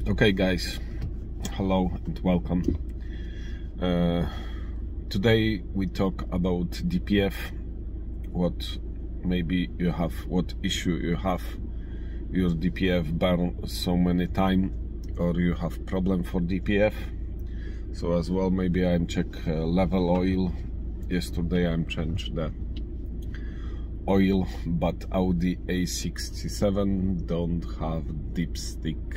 Okay guys, hello and welcome. Today we talk about DPF, what issue you have, your DPF burn so many time, or you have problem for DPF. So as well, maybe I'm check level oil. Yesterday I'm changed the oil, but Audi A67 don't have dipstick.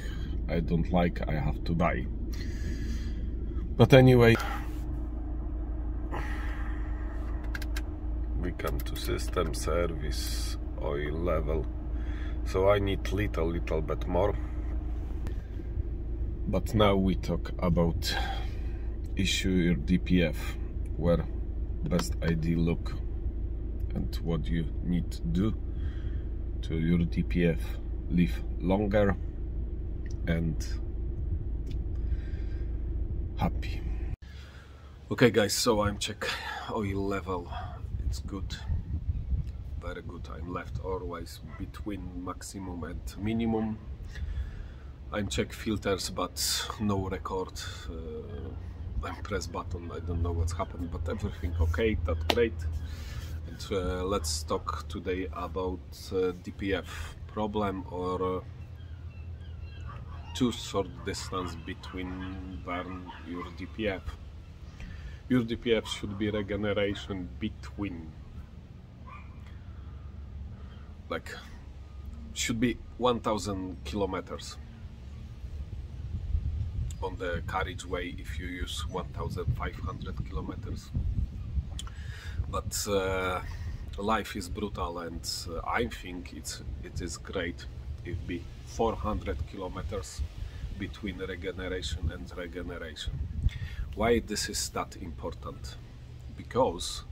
I don't like, I have to buy. But anyway, we come to system service oil level. So I need little bit more. But now we talk about issue your DPF, where best ID look and what you need to do to your DPF live longer and happy. Okay guys, so I'm check oil level. It's good, very good. I'm left always between maximum and minimum. I'm check filters, but no record. I'm press button, I don't know what's happened, but everything okay, that's great. And let's talk today about DPF problem, or too short distance between burn your DPF. Your DPF should be regeneration between, like, should be 1000 kilometers on the carriageway if you use 1500 kilometers. But life is brutal, and I think it is great if be 400 kilometers between regeneration and regeneration. Why this is that important? Because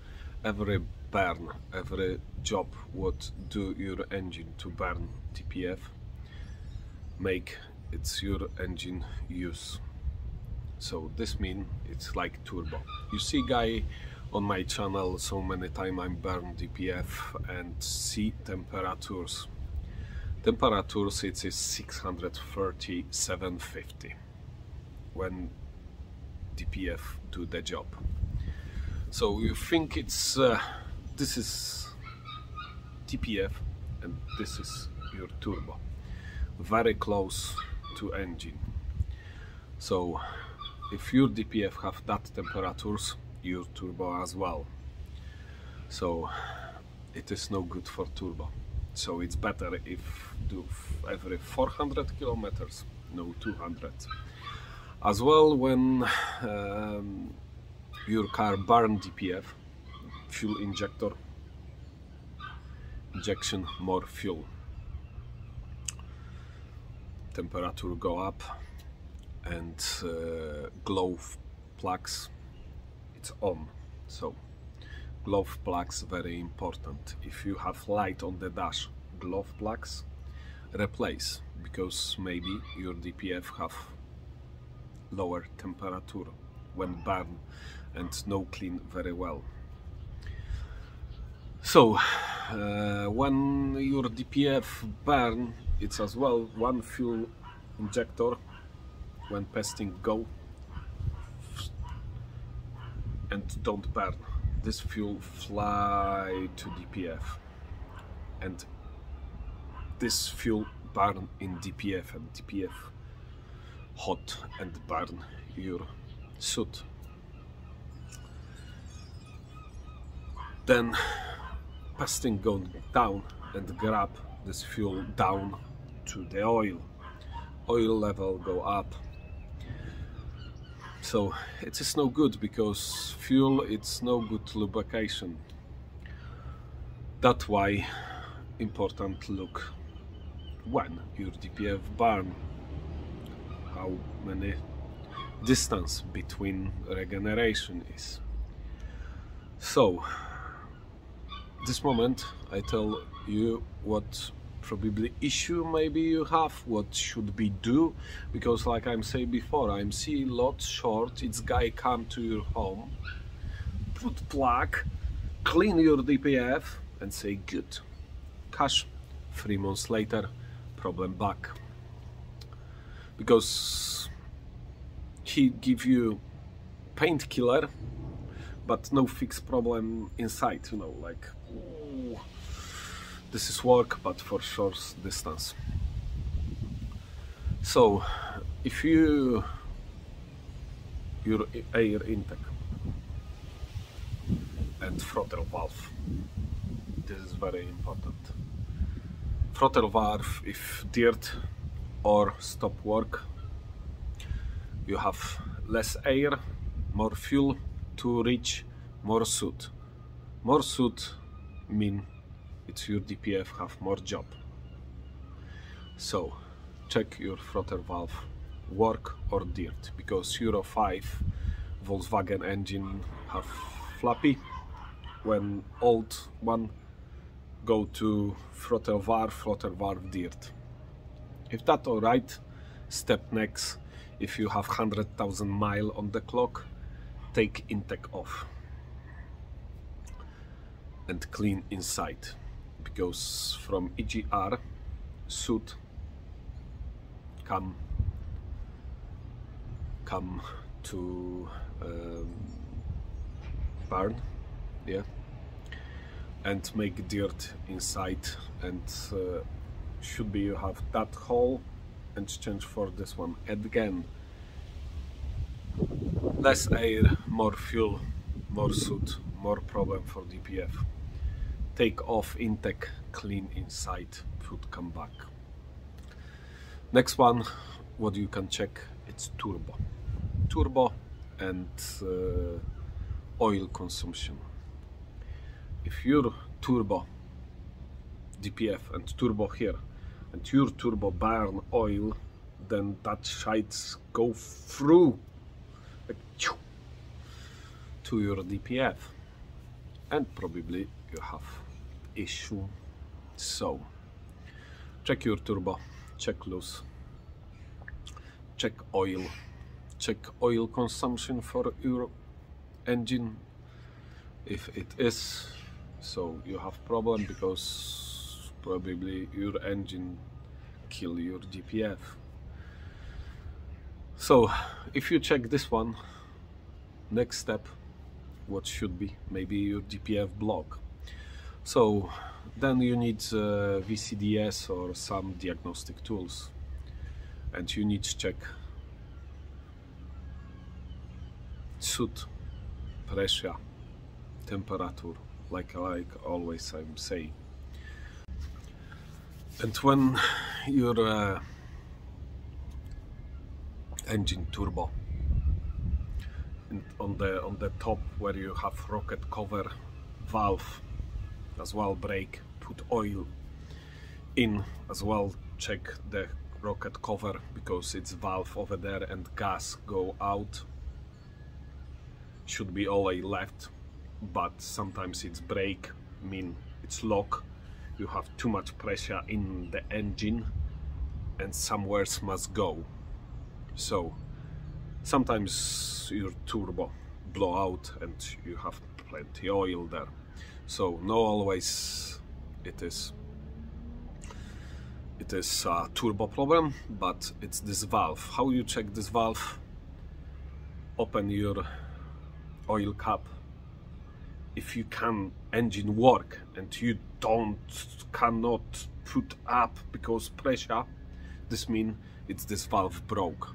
every burn, every job what do your engine to burn DPF, make it's your engine use. So this means it's like turbo. You see guy on my channel so many time I'm burn DPF and see temperatures. Temperatures it is 630, 750 when DPF do the job. So you think it's this is DPF and this is your turbo, very close to engine. So if your DPF have that temperatures, your turbo as well. So it is no good for turbo. So it's better if do every 400 kilometers, no 200. As well, when your car burn DPF, fuel injection more fuel, temperature go up, and glove plugs it's on. So glove plugs very important. If you have light on the dash, glove plugs replace, because maybe your DPF have lower temperature when burn and no clean very well. So when your DPF burn, it's as well one fuel injector when testing go and don't burn. This fuel fly to DPF, and this fuel burn in DPF, and DPF hot and burn your suit. Then piston go down and grab this fuel down to the oil. Oil level go up. So it is no good, because fuel it's no good lubrication. That's why important look when your DPF burn, how many distance between regeneration is. So this moment I tell you what probably issue maybe you have, what should be do, because like I'm saying before, I'm see lot short, it's guy come to your home, put plug, clean your DPF and say good, cash, 3 months later problem back. because he give you painkiller but no fixed problem inside, you know, like, ooh, this is work but for short distance. So if your air intake and throttle valve, this is very important. Throttle valve, if dirt or stop work, you have less air, more fuel to reach more soot. More soot mean it's your DPF have more job. So check your throttle valve work or dirt, because Euro 5 Volkswagen engine have flappy. When old one go to throttle valve dirt. If that alright, step next, if you have 100,000 miles on the clock, take intake off and clean inside, because from EGR soot come to burn, yeah, and make dirt inside, and should be you have that hole and change for this one. And again, less air, more fuel, more soot, more problem for DPF. Take off intake, clean inside, should come back. Next one, what you can check, it's turbo and oil consumption. If your turbo DPF and turbo here and your turbo burn oil, then that shites go through like, to your DPF, and probably you have issue. So check your turbo, check loose, check oil consumption for your engine. If it is, so you have problem, because probably your engine kill your DPF. So if you check this one, next step, what should be, maybe your DPF block. So then you need VCDS or some diagnostic tools, and you need to check soot, pressure, temperature, like always I'm saying. And when your engine turbo, and on the top where you have rocket cover valve as well, brake, put oil in as well, check the rocket cover, because it's valve over there and gas go out. Should be always left, but sometimes it's brake, mean it's lock, you have too much pressure in the engine and somewhere must go. So sometimes your turbo blow out and you have plenty oil there. So no always it is a turbo problem, but it's this valve. How you check this valve? Open your oil cap. If you can engine work and you cannot put up because pressure, this means it's this valve broke.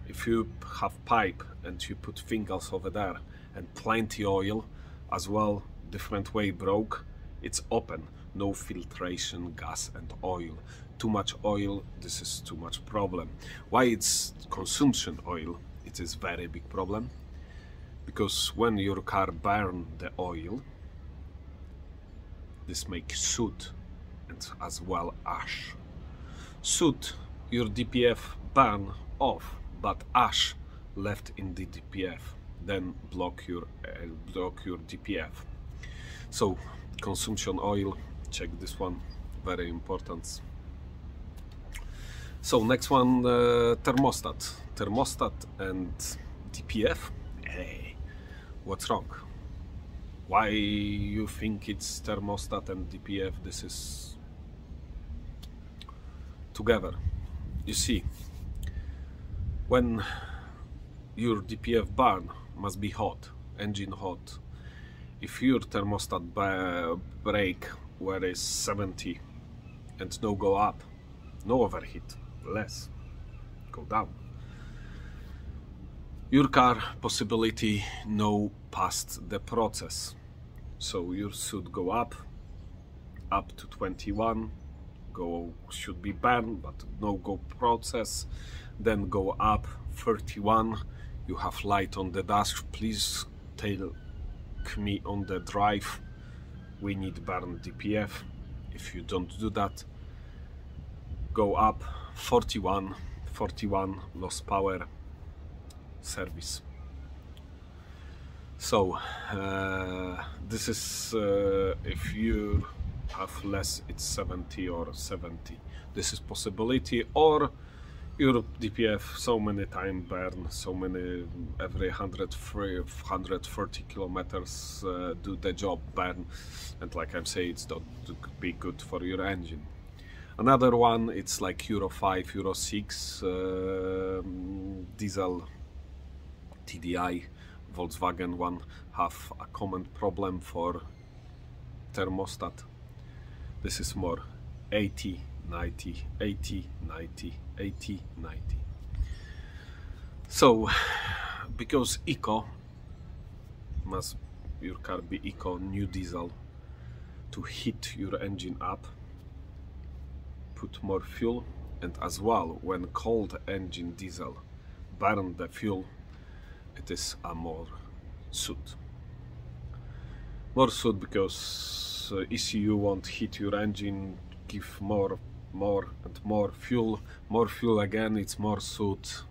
If you have pipe and you put fingers over there and plenty oil as well, different way broke, it's open, no filtration, gas and oil. Too much oil, this is too much problem. Why it's consumption oil? It is very big problem, because when your car burn the oil, this makes soot and as well ash. Soot, your DPF burn off, but ash left in the DPF, then block your DPF. So consumption oil, check this one, very important. So next one, thermostat and DPF. Hey, what's wrong? Why you think it's thermostat and DPF? This is together. You see, When your DPF burn must be hot, engine hot. If your thermostat break where is 70 and no go up, no overheat, less, go down. Your car possibility no past the process. So you should go up to 21, should be burned, but no go process, then go up 31, you have light on the dash, please take me on the drive, we need burn DPF. If you don't do that, go up 41, lost power, service. So this is if you have less, it's 70 or 70. This is possibility, or your DPF so many time burn, so many every 130 kilometers do the job burn, and like I'm saying, it's not to be good for your engine. Another one, it's like Euro 5, Euro 6 diesel TDI. Volkswagen one have a common problem for thermostat. This is more 80, 90, 80, 90, 80, 90. So, because eco, must your car be eco, new diesel, to heat your engine up, put more fuel, and as well, when cold engine diesel burn the fuel, it is a more suit. More suit because ECU won't heat your engine, give more and more fuel. More fuel again, it's more suit.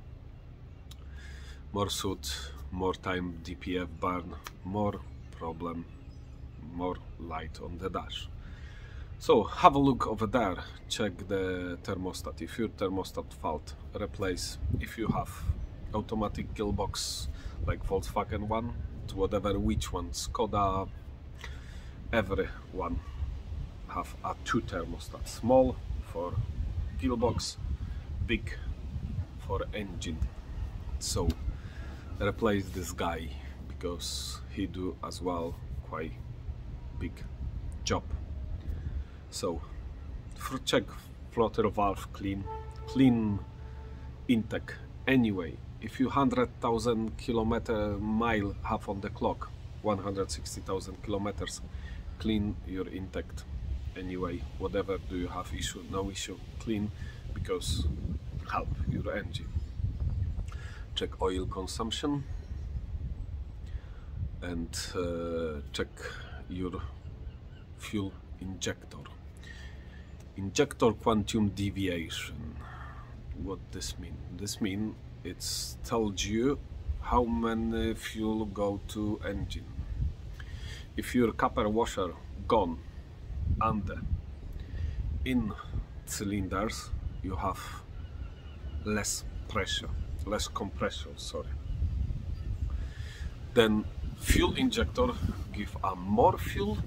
More suit, more time DPF burn, more problem, more light on the dash. So have a look over there, check the thermostat. If your thermostat fault, replace. If you have automatic gearbox like Volkswagen one, whatever which one, Skoda, every one have a two thermostat, small for gearbox, big for engine. So replace this guy because he do as well quite big job. So check floater valve clean intake. Anyway, if you 100,000 mile have on the clock, 160,000 kilometers, clean your intake. Anyway, whatever do you have issue, no issue, clean, because help your engine. Check oil consumption and check your fuel injector. Injector quantum deviation. What this mean? This mean it's tells you how many fuel go to engine. If your copper washer gone under in cylinders, you have less pressure, less compression, sorry. Then fuel injector give a more fuel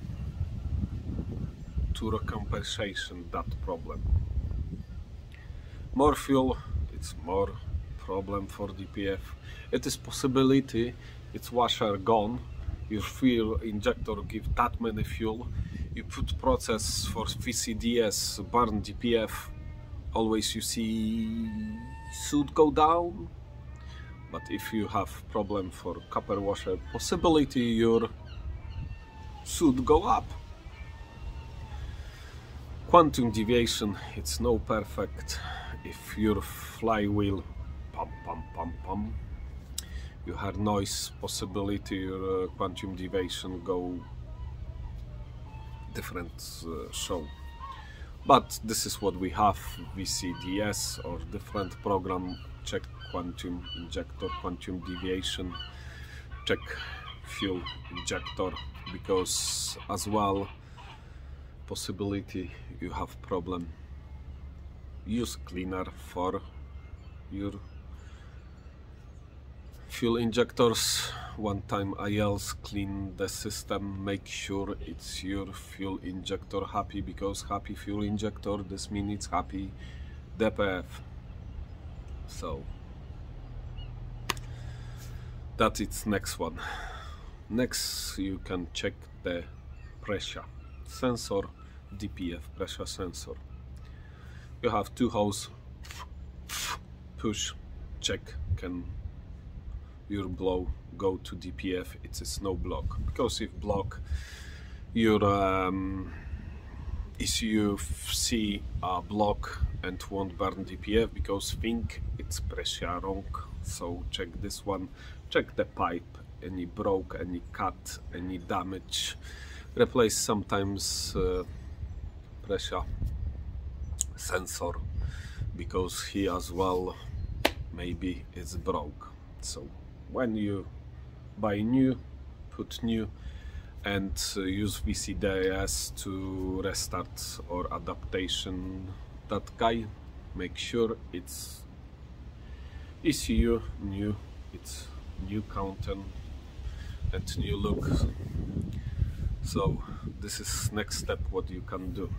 to recompensation that problem. More fuel, it's more problem for DPF. It is possibility, it's washer gone, your fuel injector give that many fuel, you put process for VCDS, burn DPF, always you see should go down. But if you have problem for copper washer, possibility your should go up. Quantum deviation, it's no perfect. If your flywheel pum pum pum pum, you have noise, possibility your quantum deviation go different show. But this is what we have, VCDS or different program. Check quantum injector, quantum deviation, check fuel injector, because as well possibility you have problem. Use cleaner for your fuel injectors. One time ILs clean the system, make sure it's your fuel injector happy, because happy fuel injector, this means it's happy DPF. So That is next one. Next you can check the pressure sensor, DPF pressure sensor. You have two holes, push, check, can your blow go to DPF, it is no block, because if block, your ECU see a block and won't burn DPF because think it's pressure wrong. So check this one, check the pipe, any broke, any cut, any damage, replace sometimes pressure sensor, because he as well maybe is broke. So when you buy new, put new, and use VCDIS to restart or adaptation that guy, make sure it's ECU new, it's new content and new look. So this is next step what you can do.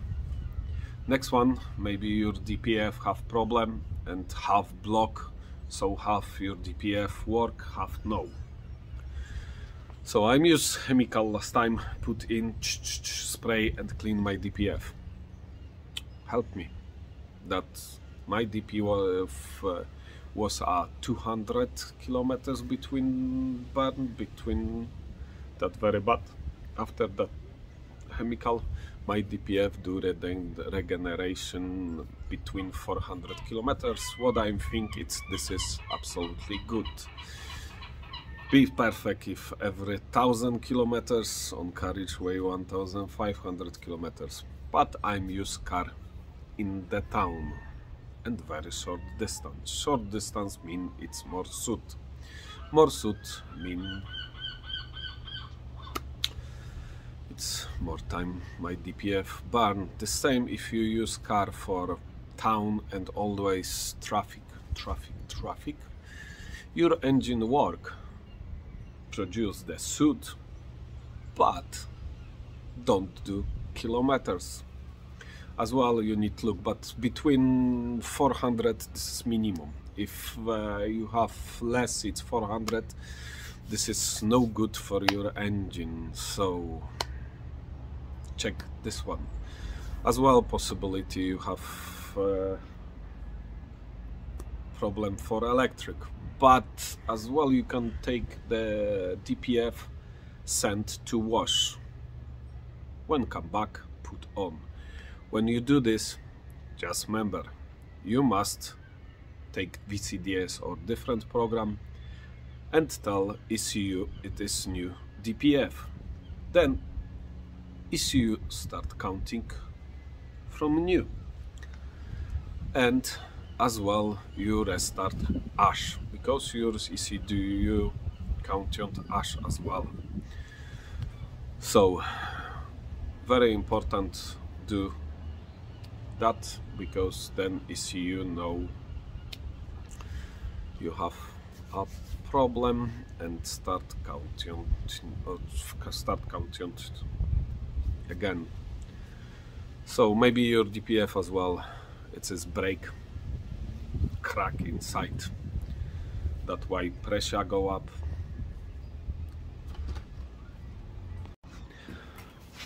Next one, maybe your DPF have problem and have block, so half your DPF work, half no. So I'm use chemical last time, put in spray and clean my DPF. Help me. That my DPF was 200 kilometers between burn, between that very bad. After that chemical, my DPF do regeneration between 400 kilometers. What I think this is absolutely good. Be perfect if every 1000 kilometers, on carriageway 1500 kilometers. But I'm use car in the town and very short distance. Short distance mean it's more suit. More suit mean it's more time my DPF burn. The same if you use car for town and always traffic. Your engine work, produce the suit, but don't do kilometers. As well you need to look, but between 400 this is minimum. If you have less, it's 400, this is no good for your engine. So check this one. As well possibility you have problem for electric, but as well you can take the DPF, send to wash. When come back, put on. When you do this, just remember, you must take VCDIS or different program and tell ECU it is new DPF. Then ECU start counting from new. And as well you restart ASH, because your ECU count on ASH as well. So very important do that, because then ECU know you have a problem and start counting again. So maybe your DPF as well, it is break, crack inside. That's why pressure go up.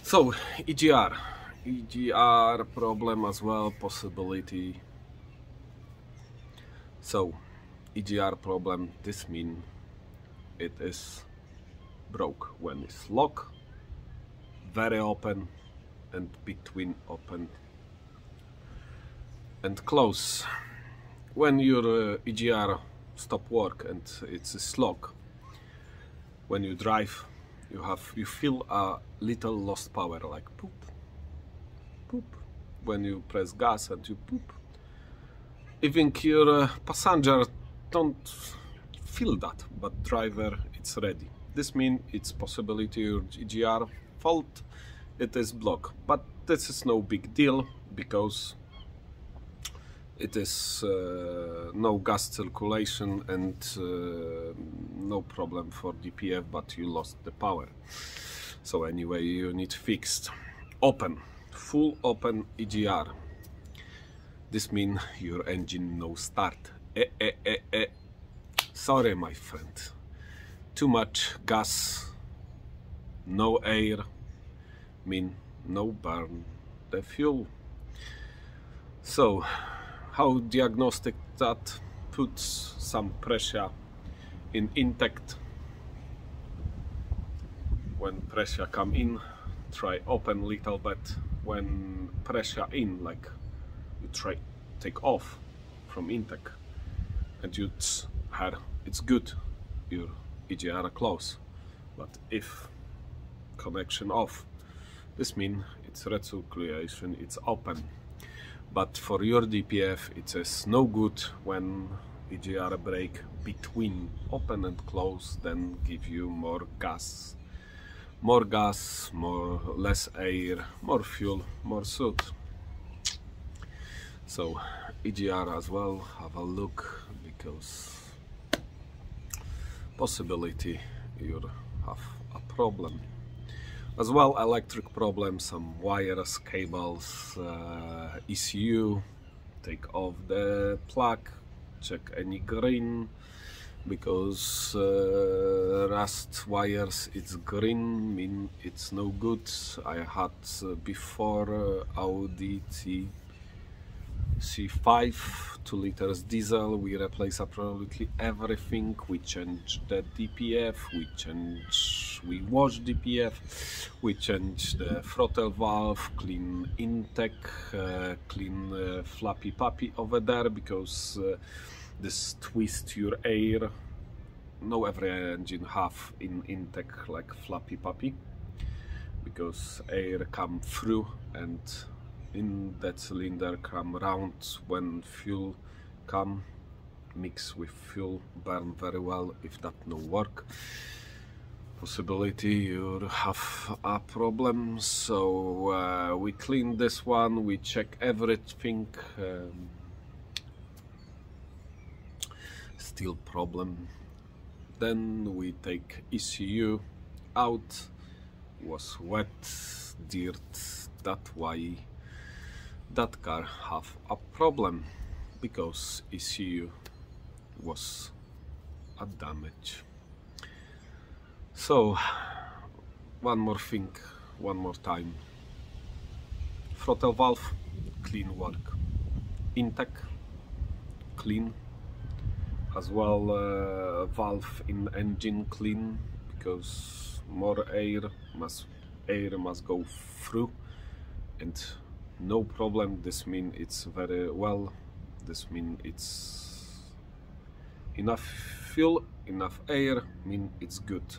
So EGR problem as well, possibility. So EGR problem, this mean it is broke when it's lock, very open, and between open and close. When your EGR stop work and it's lock, when you drive, you feel a little lost power, like poop, poop. When you press gas and you poop, even your passenger don't feel that, but driver it's ready. This means it's possibility your EGR fault, it is block, but this is no big deal, because it is no gas circulation and no problem for DPF, but you lost the power. So anyway, you need fixed. Open, full open EGR. This means your engine no start. Sorry my friend, too much gas, no air, mean no burn the fuel. So how diagnostic that? Puts some pressure in intake. When pressure come in, try open little bit. When pressure in, like you try take off from intake, and you'd had it's good, your EGR close. But if connection off, this means it's recirculation, it's open. But for your DPF, it is no good when EGR brake between open and close, then give you more gas, less air, more fuel, more soot. So EGR as well, have a look, because possibility you have a problem. As well, electric problems, some wires, cables, ECU, take off the plug, check any green, because rust wires, it's green, mean it's no good. I had before Audi C5 2 liters diesel, we replace absolutely everything. We change the DPF, we wash DPF, we change the throttle valve, clean intake, clean flappy puppy over there, because this twist your air. No every engine have in intake like flappy puppy, because air come through and in that cylinder come round. When fuel come, mix with fuel, burn very well. If that no work, possibility you have a problem. So we clean this one, we check everything. Still problem. Then we take ECU out, was wet, dirt, that why that car have a problem, because ECU was a damage. So one more thing, one more time. Throttle valve, clean work. Intake, clean. As well, valve in engine clean, because more air must go through, and no problem. This means it's very well. This means it's enough fuel, enough air. Mean it's good.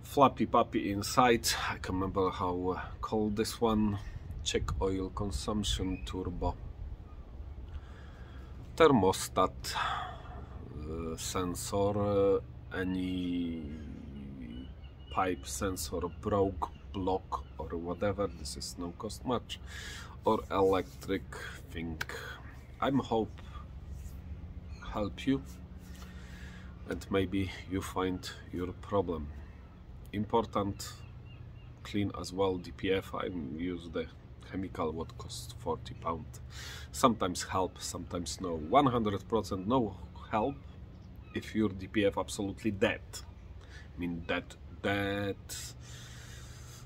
Flappy puppy inside. I can't remember how called this one. Check oil consumption, turbo. Thermostat, sensor, any pipe sensor broke, block or whatever, this is no cost much, or electric thing. I'm hope help you and maybe you find your problem. Important, clean as well DPF. I use the chemical what costs £40. Sometimes help, sometimes no. 100% no help if your DPF absolutely dead. I mean dead.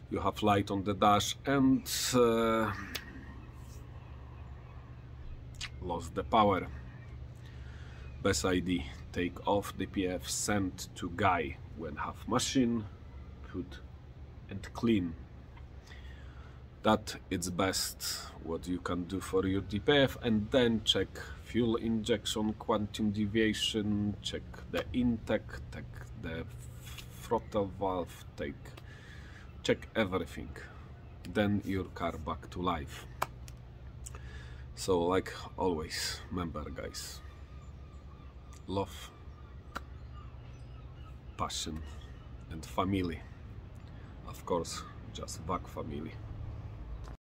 You have light on the dash and lost the power. Best idea, take off DPF, send to guy when have machine, put and clean. That it's best what you can do for your DPF, and then check fuel injection, quantum deviation, check the intake, check the throttle valve, check everything. Then your car back to life. So like always, remember guys, love, passion and family. Of course, just VAC family.